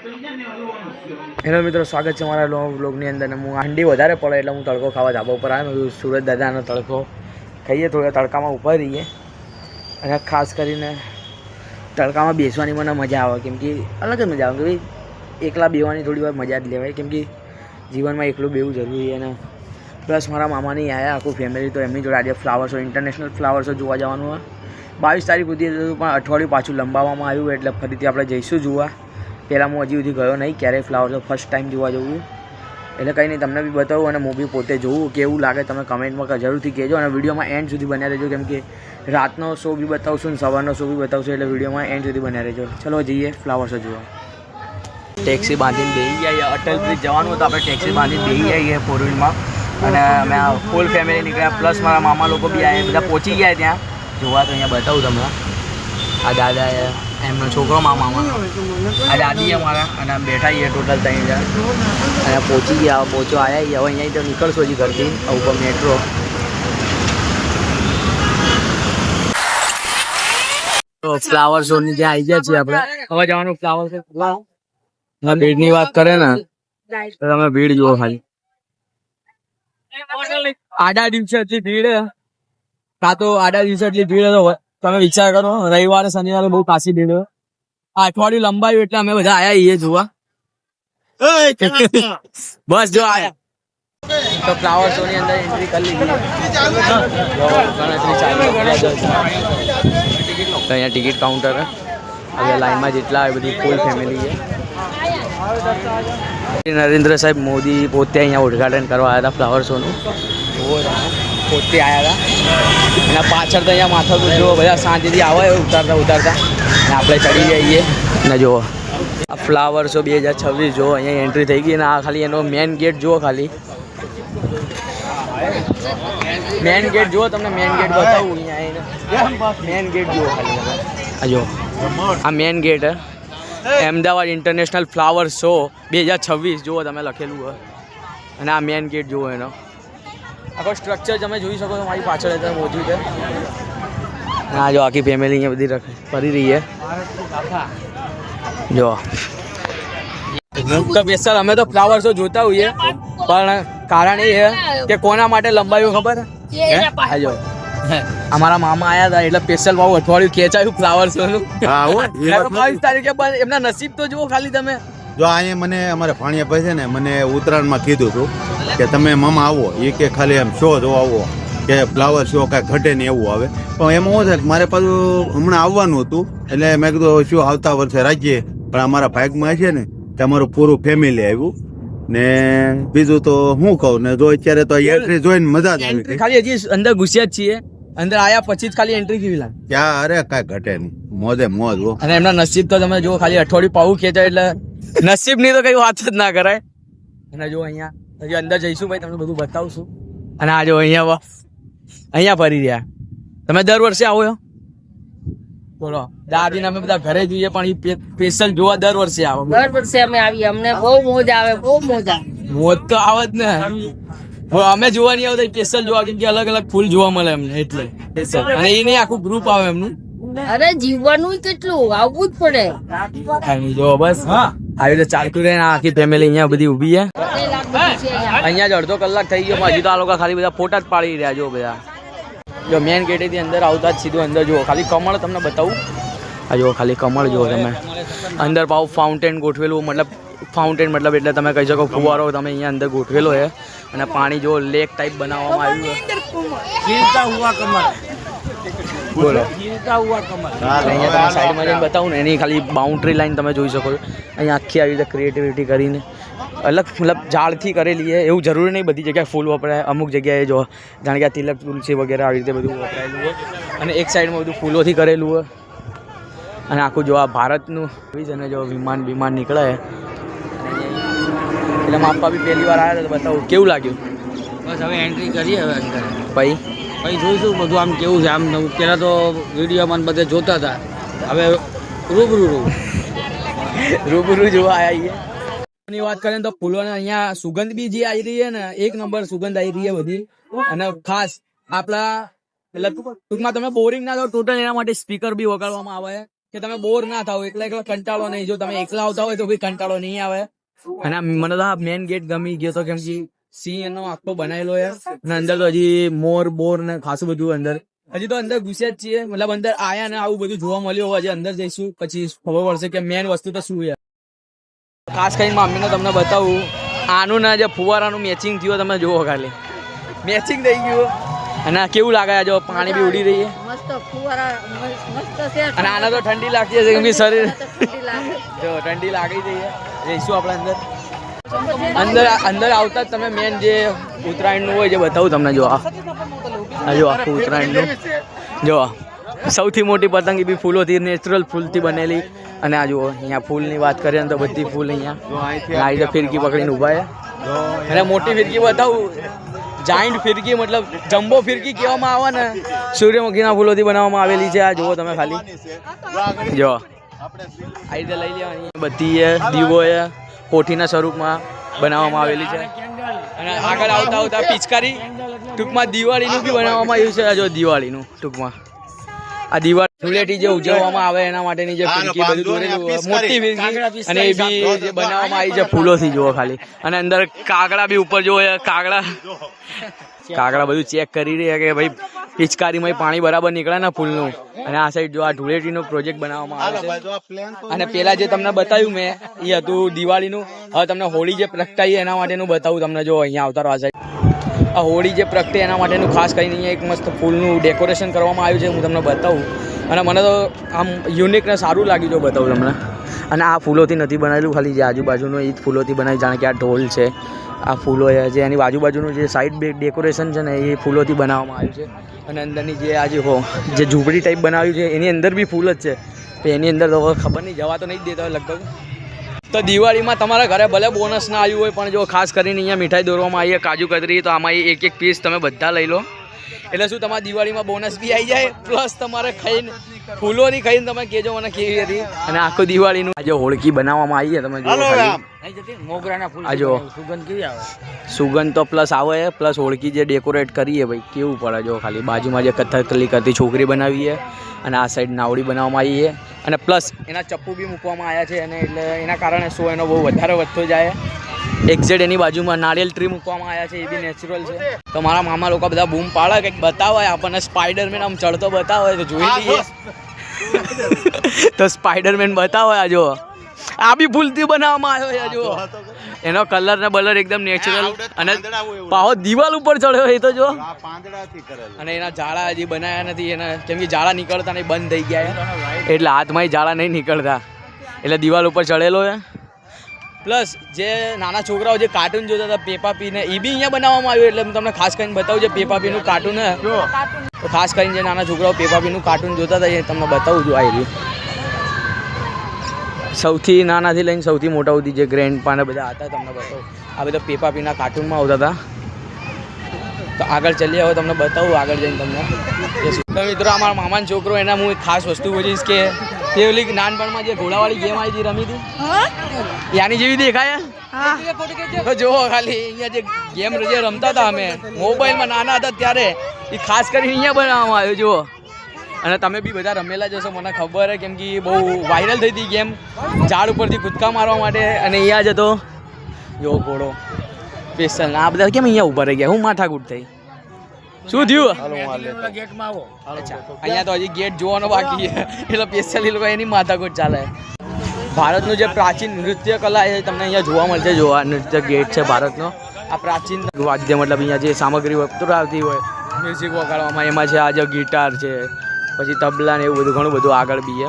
Hello મિત્રો, સ્વાગત છે મારા વ્લોગની અંદર. હું ઠંડી વધારે પડે એટલે હું તડકો ખાવા ધાબા ઉપર આવ્યો. સુરત દાદાનો તડકો ખાઈએ, થોડા તડકામાં ઊભા રહીએ. અને ખાસ કરીને તડકામાં બેસવાની મને મજા આવે, કેમ કે અલગ જ મજા આવે કે ભાઈ એકલા બેવાની થોડી વાર મજા જ લેવાય, કેમ કે જીવનમાં એકલું બેવું જરૂરી છે. અને પ્લસ મારા મામાની આવ્યા આખું ફેમિલી, તો એમની જોડે આજે flower show, international flower show જોવા જવાનું હોય. 22 તારીખ સુધી હતું, પણ અઠવાડિયું પાછું લંબાવવામાં આવ્યું, એટલે ફરીથી આપણે જઈશું જોવા. પહેલાં હું હજી સુધી ગયો નહીં ક્યારેય ફ્લાવર શો, ફર્સ્ટ ટાઈમ જોવા જવું. એટલે કંઈ નહીં, તમને બી બતાવું અને હું બી પોતે જોઉં કેવું લાગે. તમે કમેન્ટમાં જરૂરથી કહેજો અને વિડીયોમાં એન્ડ સુધી બન્યા રહેજો, કેમ કે રાતનો શો બી બતાવશું ને સવારનો શો બી બતાવશું, એટલે વિડીયોમાં એન્ડ સુધી બન્યા રહેજો. ચલો જઈએ ફ્લાવર શો જોવા. ટેક્સી બાંધીને બેસી ગયા, અટલ બ્રિજ જવાનું હતું, આપણે ટેક્સી બાંધીને બેસી ગયા 4 વ્હીલમાં. અને અમે ફૂલ ફેમિલી નીકળ્યા, પ્લસ મારા મામા લોકો બી આવ્યા, બધા પહોંચી ગયા ત્યાં જોવા. તો અહીંયા બતાવું તમને, આ દાદા એમનો છોકરો મામા, આ દાદી અમારા, અને બેઠા છીએ ટોટલ 3 જણ. અને પહોંચી ગયા, પહોંચો આવ્યા. હવે અહીંયા તો નીકળશો હજી ઘરથી ઉપર મેટ્રો. તો ફ્લાવર શો ની જ્યાં આવી ગયા છીએ આપણે. હવે જવાનું ફ્લાવર શો. ભીડની વાત કરે ને તો તમે ભીડ જુઓ ખાલી. આડા દિવસે એટલી ભીડ, કાં તો આડા દિવસે એટલી ભીડ તો તમે વિચાર કરો, રવિવારે શનિવારે બહુ કાશી ભીડ. આ અઠવાડિયું લંબાયું એટલે અમે બધા આયા છીએ જોવા. બસ જો આયા તો ફ્લાવર શો ની અંદર એન્ટ્રી કરી લીધી. અહીંયા ટિકિટ કાઉન્ટર, હવે લાઈનમાં જેટલા આવે બધી ફૂલ ફેમિલી છે. નરેન્દ્ર સાહેબ મોદી પોતે અહીંયા ઉદઘાટન કરવા આવ્યા હતા ફ્લાવર શોનું. પોતે આવ્યા હતા. એના પાછળ તો અહીંયા માથાકૂટ જુઓ, બધા સાંજથી આવે ઉતારતા અને આપણે ચડી જઈએ. ને જુઓ આ ફ્લાવર શો 2026 જુઓ, અહીંયા એન્ટ્રી થઈ ગઈ. અને આ ખાલી એનો મેન ગેટ જુઓ, ખાલી મેન ગેટ જુઓ. તમને મેન ગેટ બતાવું અહીંયા. મેન ગેટ જુઓ ખાલી, આ જુઓ આ main gate Ahmedabad international flower show 2026 જુઓ તમે લખેલું હોય. અને આ મેન ગેટ જુઓ, એનો આખો સ્ટ્રક્ચર તમે જોઈ શકો છો. મારી પાછળ અત્યારે મોજુદ છે. હા જો આખી ફેમિલી અહીંયા બધી ફરી રહી છે. જો તો બેસર અમે તો ફ્લાવર શો જોતા હોઈએ, પણ કારણ એ છે કે કોના માટે લંબાયું ખબર? જો અમારા મામા આયા હતા એટલે સ્પેશિયલ ભાવ અઠવાડિયું ખેંચાયું ફ્લાવર શો નું. 22 તારીખે. પણ એમના નસીબ તો જુઓ ખાલી તમે. જો અહીંયા મને અમારા ભાણિયા ભાઈ છે ને, મને ઉત્તરાયણમાં કીધું હતું કે તમે મામા આવો, એ કે ખાલી એમ શો જોવા આવો, કે ફ્લાવર શો કાંઈ ઘટે નહીં એવું આવે. પણ એમાં શું છે કે મારે પાછું હમણાં આવવાનું હતું, એટલે મેં કીધું શું આવતા વર્ષે રાખીએ. પણ અમારા ભાગમાં છે ને કે અમારું પૂરું ફેમિલી આવ્યું ને. બીજું તો શું કહું ને, જો અત્યારે તો એન્ટ્રી જોઈને મજા જ આવી. ખાલી હજી અંદર ઘૂસ્યા જ છીએ, અંદર આયા પછી જ ખાલી એન્ટ્રી કેવી લાગે ક્યાં? અરે કાંઈ ઘટે નહીં, મોજે મોજ. અને એમના નસીબ તો તમે જો ખાલી અઠવાડિયું પાવું ખેંચાય એટલે નસીબ ની તો કઈ વાત જ ના કરાય. અને જો અહીંયા હજી અંદર જઈશું ભાઈ, તમને બધું બતાવશું. અને આ જો અહીંયા ફરી રહ્યા. તમે દર વર્ષે આવો છો? બોલો દાદીને અમે બધા ઘરે જોઈએ, પણ એ સ્પેશિયલ જોવા દર વર્ષે આવો. દર વર્ષે અમે આવીએ, અમને બહુ મોજ આવે, બહુ મોજ આવે. મોજ તો આવે જ ને. અમે જોવા નહીં આવતા, સ્પેશિયલ જોવા, કેમ કે અલગ અલગ ફૂલ જોવા મળે એમને એટલે. અને એ નહીં આખું ગ્રુપ આવે એમનું. અરે જીવવાનું કેટલું આવવું જ પડે. જો બસ આવી રીતે ચાલતું રહે. આખી ફેમિલી અહીંયા બધી ઊભી છે. અહીંયા જ અડધો કલાક થઈ ગયો, હજી તો આ લોકો ખાલી બધા ફોટા જ પાડી રહ્યા. જો બધા જો મેન ગેટેથી અંદર આવતા જ સીધું અંદર જુઓ, ખાલી કમળ તમને બતાવું. આ જુઓ ખાલી કમળ જુઓ તમે. અંદર પાછું ફાઉન્ટેન ગોઠવેલું, મતલબ ફાઉન્ટેન મતલબ એટલે તમે કહી શકો ફુવારો તમે અહીંયા અંદર ગોઠવેલો છે. અને પાણી જો લેક ટાઈપ બનાવવામાં આવ્યું છે. બોલો અહીંયા તમે સાઈડમાં જઈને બતાવું ને, એની ખાલી બાઉન્ડ્રી લાઈન તમે જોઈ શકો છો. અહીંયા આખી આવી રીતે ક્રિએટિવિટી કરીને અલગ મતલબ ઝાડથી કરેલી છે. એવું જરૂરી નહીં બધી જગ્યાએ ફૂલ વપરાય, અમુક જગ્યાએ જો જાણે કે તિલક તુલસી વગેરે આવી રીતે બધું વપરાયેલું હોય. અને એક સાઈડમાં બધું ફૂલોથી કરેલું હોય. અને આખું જો આ ભારતનું અને જો વિમાન નીકળે એટલે માપા બી પહેલી વાર આવ્યા હતા. બતાવું કેવું લાગ્યું? બસ હવે એન્ટ્રી કરીએ હવે અંદર. ભાઈ જોઈશું બધું આમ કેવું છે. આમ પહેલાં તો વિડીયોમાં બધે જોતા હતા, હવે રૂબરૂ જોવા આવ્યા છીએ. વાત કરીએ તો ફૂલોને અહીંયા સુગંધ બી જે આવી રહી છે ને, એક નંબર સુગંધ આવી રહી છે બધી. અને ખાસ આપણા ટૂંકમાં તમે બોરિંગ ના થાવ ટોટલ એના માટે સ્પીકર બી વગાડવામાં આવે છે. કે તમે બોર ના થાવ, એકલા એકલા કંટાળો નહીં. જો તમે એકલા આવતા હોય તો બી કંટાળો નહીં આવે. અને મને તો આ મેન ગેટ ગમી ગયો તો, કેમ કે સિંહ એનો આખો બનાવેલો છે અને અંદર તો હજી મોર બોર ને ખાસું બધું અંદર. હજી તો અંદર ઘુસ્યા જ છીએ, મતલબ અંદર આયા ને આવું બધું જોવા મળ્યું. હજી અંદર જઈશું પછી ખબર પડશે કે મેન વસ્તુ તો શું છે. ખાસ કરીને મમ્મીને તમને બતાવું, આનું ને જે ફુવારાનું મેચિંગ થયું તમે જુઓ, ખાલી મેચિંગ થઈ ગયું. અને કેવું લાગે જો પાણી બી ઉડી રહી છે મસ્ત ફુવારા મસ્ત છે. અને આને તો ઠંડી લાગતી હશે કેમ કે શરીર ઠંડી લાગે. જો ઠંડી લાગી જઈએ. જઈશું આપણે અંદર અંદર આવતા જ તમે મેન જે ઉત્તરાયણનું હોય જે બતાવું તમને. જો આ જો આખું ઉત્તરાયણનું જો સૌથી મોટી પતંગ એ બી ફૂલોથી, નેચરલ ફૂલથી બનેલી. અને આ જુઓ અહીંયા ફૂલની વાત કરીએ ને તો બધી ફૂલ અહીંયા આવી ફિરકી પકડીને ઊભા છે. અને મોટી ફિરકી બતાવું, જાયન્ટ ફિરકી, મતલબ જમ્બો ફિરકી કહેવામાં આવે ને, સૂર્યમુખીના ફૂલોથી બનાવવામાં આવેલી છે. આ જુઓ તમે ખાલી જો આ રીતે લઈ લેવાની. બધી છે દીવો છે, કોઠીના સ્વરૂપમાં બનાવવામાં આવેલી છે. અને આગળ આવતા આવતા પિચકારી, ટૂંકમાં દિવાળીનું બી બનાવવામાં આવ્યું છે. જો દિવાળીનું ટૂંકમાં આ દિવાળી ધૂળેટી જે ઉજવવામાં આવે એના માટેની જે ફિરકી બધું દોરેલું મોટી ફિરકી, અને એ બી જે બનાવવામાં આવી છે ફૂલોથી. જુઓ ખાલી. અને અંદર કાગડા બી ઉપર જુઓ, કાગડા બધું ચેક કરી રહ્યા કે ભાઈ પિચકારીમાં પાણી બરાબર નીકળે ને ફૂલનું. અને આ સાઈડ જો આ ધૂળેટીનો પ્રોજેક્ટ બનાવવામાં આવે છે. અને પેલા જે તમને બતાવ્યું મેં એ હતું દિવાળીનું. હવે તમને હોળી જે પ્રગટાઈ એના માટેનું બતાવું તમને. જો અહીંયા આવતા રહો આ સાઈડ. આ હોળી જે પ્રગટે એના માટેનું ખાસ કરીને અહીંયા એક મસ્ત ફૂલનું ડેકોરેશન કરવામાં આવ્યું છે. હું તમને બતાવું. અને મને તો આમ યુનિક ને સારું લાગ્યું. જો બતાવું તમને. અને આ ફૂલોથી નથી બનાવેલું, ખાલી જે આજુબાજુનું એ જ ફૂલોથી બનાવી. જાણે કે આ ઢોલ છે, આ ફૂલો જે એની આજુબાજુનું જે સાઈડ ડેકોરેશન છે ને એ ફૂલોથી બનાવવામાં આવ્યું છે. અને અંદરની જે આજે જે ઝૂંપડી ટાઈપ બનાવ્યું છે એની અંદર બી ફૂલ જ છે. તો એની અંદર તો ખબર નહીં, જવા તો નહીં જ દેતા હોય લગભગ. તો દિવાળીમાં તમારા ઘરે ભલે બોનસ ના આવ્યું હોય, પણ જો ખાસ કરીને અહીંયા મીઠાઈ દોરવામાં આવી, કાજુ કતરી, તો આમાં એક એક પીસ તમે બધા લઈ લો. એટલે શું તમારા દિવાળીમાં બોનસ બી આવી જાય, પ્લસ તમારે ખાઈને ફૂલોની ખાઈને તમે કહેજો મને કેવી હતી. અને આખું દિવાળીનું આજે હોળકી બનાવવામાં આવી છે. તમે જો મોગરાના ફૂલ, આ જો સુગંધ કેવી આવે. સુગંધ તો પ્લસ આવે, પ્લસ હોળકી જે ડેકોરેટ કરીએ ભાઈ કેવું પડે. જો ખાલી બાજુમાં જે કથકલી કરતી છોકરી બનાવી છે, અને આ સાઈડ નાવડી બનાવવામાં આવી છે. અને પ્લસ એના ચપ્પુ બી મૂકવામાં આવ્યા છે. અને એટલે એના કારણે શો એનો બહુ વધારે વધતો જાય. એક્ઝેક્ટ એની બાજુમાં નારિયેલ ટ્રી મૂકવામાં આવ્યા છે, એ બી નેચરલ છે. તો મારા મામા લોકો બધા બૂમ પાડે કંઈક બતાવે આપણને, સ્પાઈડરમેન આમ ચડતો બતાવે તો જોઈ લઈએ. તો સ્પાઈડરમેન બતાવે. આ જો આ બી ફૂલથી બનાવવામાં આવ્યો છે. જો એનો કલર ને બલર એકદમ નેચરલ. અને પાહો દિવાલ ઉપર ચડ્યો એ તો જો. અને એના જાળા હજી બનાવ્યા નથી એના, કેમ કે જાળા નીકળતા નહીં, બંધ થઈ ગયા એટલે હાથમાં જાળા નહીં નીકળતા, એટલે દિવાલ ઉપર ચડેલો છે. પ્લસ જે નાના છોકરાઓ જે કાર્ટૂન જોતા હતા પેપા પી ને, એ બી અહીંયા બનાવવામાં આવ્યું. એટલે હું તમને ખાસ કરીને બતાવું. જે પેપા પીનું કાર્ટૂન હે, તો ખાસ કરીને જે નાના છોકરાઓ પેપા પીનું કાર્ટૂન જોતા હતા એ તમને બતાવું છું. આવી સૌથી નાનાથી લઈને સૌથી મોટા સુધી જે ગ્રેન્ડ પાને બધા હતા તમને બતાવું. આ બધા પેપા પીના કાર્ટૂનમાં આવતા હતા. તો આગળ ચાલીએ, હવે તમને બતાવું આગળ જઈને તમને. તો મિત્રો અમારા મામાનો છોકરો, એના હું એક ખાસ વસ્તુ બોલીશ કે તે ઓલી નાનપણમાં જે ઘોડાવાળી ગેમ આવી હતી રમી હતી, યાની જેવી દેખાય. તો જુઓ ખાલી અહીંયા જે ગેમ જે રમતા હતા અમે મોબાઈલમાં નાના હતા ત્યારે, એ ખાસ કરીને અહીંયા બનાવવામાં આવ્યો. જુઓ. અને તમે બી બધા રમેલા જશો મને ખબર છે, કેમ કે બહુ વાયરલ થઈ હતી ગેમ, ઝાડ ઉપરથી કૂદકા મારવા માટે. અને અહીંયા જતો જો ઘોડો સ્પેશિયલ. આ બધા કેમ અહીંયા ઊભા રહી ગયા? હું માથાકૂટ થઈ, શું થયું? અહીંયા તો હજી ગેટ જોવાનો બાકી છે, એટલે સ્પેશિયલી લોકો એની માથાકૂટ ચાલે. ભારતનું જે પ્રાચીન નૃત્ય કલા એ તમને અહીંયા જોવા મળશે. જો આ નૃત્ય ગેટ છે ભારતનો. આ પ્રાચીન વાદ્ય, મતલબ અહીંયા જે સામગ્રી વપરાતી હોય મ્યુઝિક વગાડવામાં, એમાં છે આ જે ગિટાર છે, પછી તબલા ને એવું બધું ઘણું બધું આગળ બી છે.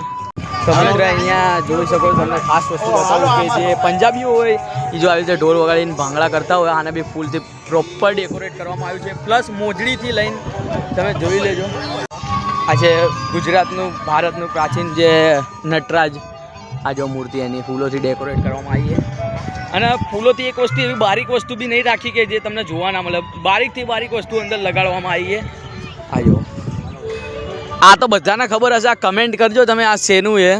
તો મિત્રો અહીંયા જોઈ શકો છો. તમને ખાસ વસ્તુ બતાવું કે જે પંજાબીઓ હોય એ જો આવી રીતે ઢોલ વગાડીને ભાંગડા કરતા હોય, આને બી ફૂલથી પ્રોપર ડેકોરેટ કરવામાં આવ્યું છે. પ્લસ મોજડીથી લઈને તમે જોઈ લેજો. આ છે ગુજરાતનું, ભારતનું પ્રાચીન જે નટરાજ, આ જો મૂર્તિ એની ફૂલોથી ડેકોરેટ કરવામાં આવી છે. અને ફૂલોથી એક વસ્તુ એવી બારીક વસ્તુ બી નહીં રાખી કે જે તમને જોવા ના મળે. બારીકથી બારીક વસ્તુ અંદર લગાડવામાં આવી છે. આ જો આ તો બધાને ખબર હશે. આ કમેન્ટ કરજો તમે, આ શેનું છે,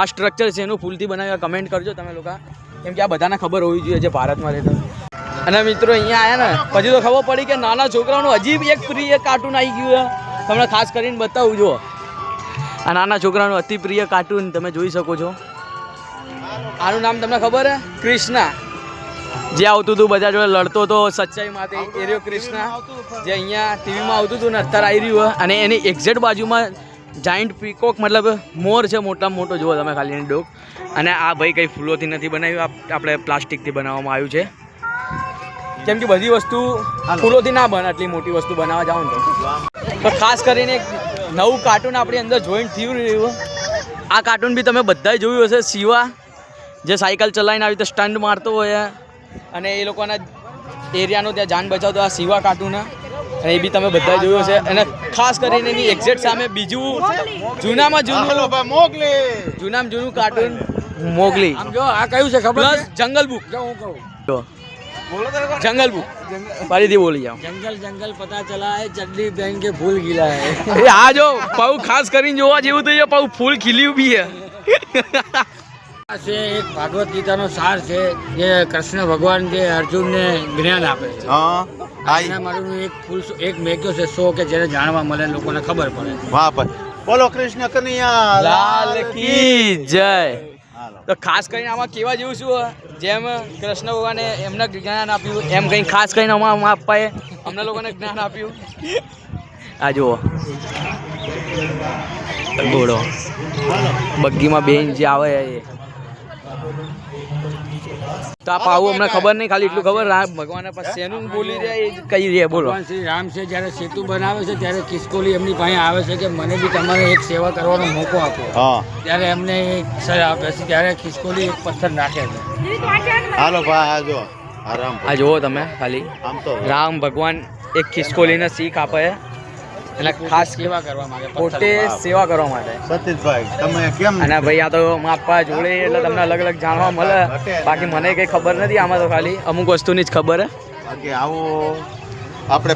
આ સ્ટ્રક્ચર શેનું ફૂલથી બનાવ્યું, કમેન્ટ કરજો તમે લોકો, કેમ કે આ બધાને ખબર હોવી જોઈએ જે ભારતમાં રહેતા. અને મિત્રો અહીંયા આવ્યા ને પછી તો ખબર પડી કે નાના છોકરાઓનું હજી એક પ્રિય કાર્ટૂન આવી ગયું છે. તમને ખાસ કરીને બતાવું. જો આ નાના છોકરાનું અતિ પ્રિય કાર્ટૂન તમે જોઈ શકો છો. આનું નામ તમને ખબર હે? કૃષ્ણા. જે આવતું હતું બધા જોડે લડતો હતો સચ્ચાઈ માટે, એ રહ્યો કૃષ્ણા. જે અહીંયા ટીવીમાં આવતું હતું ને અત્યારે આવી રહ્યું હોય. અને એની એક્ઝેક્ટ બાજુમાં જાયન્ટ પીકોક મતલબ મોર છે, મોટામાં મોટો જુઓ તમે ખાલી એની ડોક. અને આ ભાઈ કંઈ ફૂલોથી નથી બનાવ્યું, આપણે પ્લાસ્ટિકથી બનાવવામાં આવ્યું છે. કેમ કે બધી વસ્તુ ફૂલોથી ના બને, આટલી મોટી વસ્તુ બનાવવા જાઓ ને તો ખાસ કરીને એક નવું કાર્ટૂન આપણી અંદર જોઈન્ટ થયું રહ્યું. આ કાર્ટૂન બી તમે બધાએ જોયું હશે. શિવા જે સાયકલ ચલાવીને આવી રીતે સ્ટન્ટ મારતો હોય અને એ લોકોના એરિયાનો ત્યાં જાન બચાવતો, આ શિવા કાર્ટૂન. અને એ બી તમે બધા જોયું હશે. અને ખાસ કરીને એની એક્ઝેક્ટ સામે બીજું જૂનામાં જૂનું કાર્ટૂન મોગલી. આમ જો આ કયું છે ખબર પ્લસ જંગલ બુક. જો હું કહું જંગલ બુક ફરીથી બોલી જાઓ. જંગલ જંગલ પતા ચલા હે ચડલી પहन के फूल खिला है. એ આ જો પૌ ખાસ કરીને જોવા જેવું તો એ પૌ ફૂલ ખીલ્યું બી છે. આ છે એક ભાગવત ગીતાનો સાર છે જે કૃષ્ણ ભગવાન જે અર્જુનને જ્ઞાન આપે છે. હા એના માટેનું એક મેક્યો છે શો કે જેને જાણવા મળે, લોકોને ખબર પડે. વાહ ભાઈ, બોલો કૃષ્ણ કનૈયા લાલ કી જય. હાલો. તો ખાસ કરીને આમાં કેવા જેવું શું જેમ કૃષ્ણ ભગવાને એમને જ્ઞાન આપ્યું એમ કંઈ ખાસ કરીને અમારા અપ્પાએ અમને લોકોને જ્ઞાન આપ્યું. આ જુઓ ઘોડો બગ્ગીમાં બેન જે આવે એ. તો આ પાવું અમને ખબર નહીં, ખાલી એટલું ખબર ભગવાન પાસે એનું બોલી રહ્યા એ કઈ રહ્યા બોલો. ભગવાન શ્રી રામ છે જ્યારે સેતુ બનાવે છે ત્યારે ખિસકોલી એમની પાસે આવે છે કે મને બી તમારે એક સેવા કરવાનો મોકો આપો. હા ત્યારે એમને એક સલાહ આપે છે. ત્યારે ખિસકોલી એક પથ્થર નાખે છે. હાલો ભાઈ, આ જો આરામ આ જુઓ તમે ખાલી આમ તો રામ ભગવાન એક ખિસકોલીને શીખ આપે એટલે ખાસ સેવા કરવા માંગે પોતે સેવા કરવા માટે. સતીશભાઈ તમે કેમ અને ભાઈ આ તો માપા જોડે એટલે તમને અલગ અલગ જાણવા મળે. બાકી મને કંઈ ખબર નથી, આમાં તો ખાલી અમુક વસ્તુની જ ખબર હે. બાકી આવો આપણે